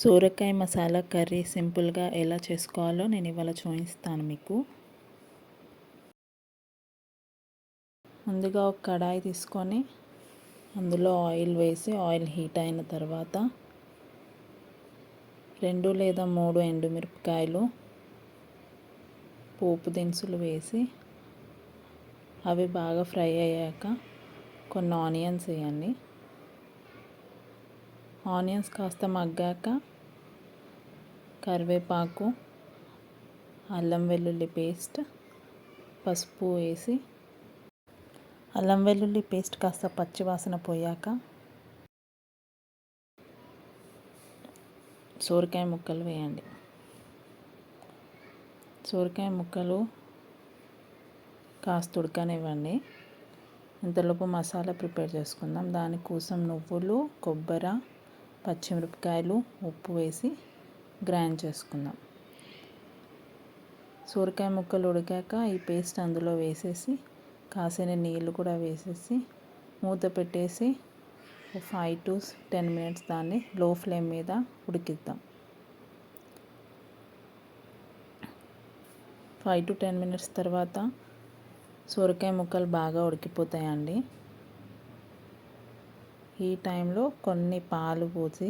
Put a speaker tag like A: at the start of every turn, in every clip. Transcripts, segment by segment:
A: సోరకాయ మసాలా కర్రీ సింపుల్గా ఎలా చేసుకోవాలో నేను ఇవాళ చూపిస్తాను మీకు. ముందుగా ఒక కడాయి తీసుకొని అందులో ఆయిల్ వేసి ఆయిల్ హీట్ అయిన తర్వాత 2 లేదా 3 ఎండుమిరపకాయలు, పోపు దినుసులు వేసి అవి బాగా ఫ్రై అయ్యాక కొన్ని ఆనియన్స్ వేయండి. ఆనియన్స్ కాస్త మగ్గాక కరివేపాకు, అల్లం వెల్లుల్లి పేస్ట్, పసుపు వేసి అల్లం వెల్లుల్లి పేస్ట్ కాస్త పచ్చివాసన పోయాక సోరకాయ ముక్కలు వేయండి. సోరకాయ ముక్కలు కాస్త ఉడకనివ్వండి. ఇంతలోపు మసాలా ప్రిపేర్ చేసుకుందాం. దానికోసం నువ్వులు, కొబ్బరి, పచ్చిమిరపకాయలు, ఉప్పు వేసి గ్రైండ్ చేసుకుందాం. సోరకాయ ముక్కలు ఉడికాక ఈ పేస్ట్ అందులో వేసేసి కాసిన నీళ్ళు కూడా వేసేసి మూత పెట్టేసి 5 to 10 minutes దాన్ని లో ఫ్లేమ్ మీద ఉడికిద్దాం. 5 to 10 minutes తర్వాత సోరకాయ ముక్కలు బాగా ఉడికిపోతాయండి. ఈ టైంలో కొన్ని పాలు పోసి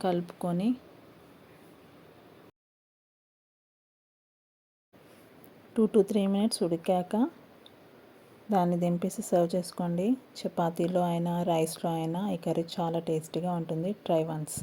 A: కలుపుకొని 2 to 3 minutes ఉడికాక దాన్ని దింపేసి సర్వ్ చేసుకోండి. చపాతీలో అయినా రైస్లో అయినా ఈ కర్రీ చాలా టేస్టీగా ఉంటుంది. Try once.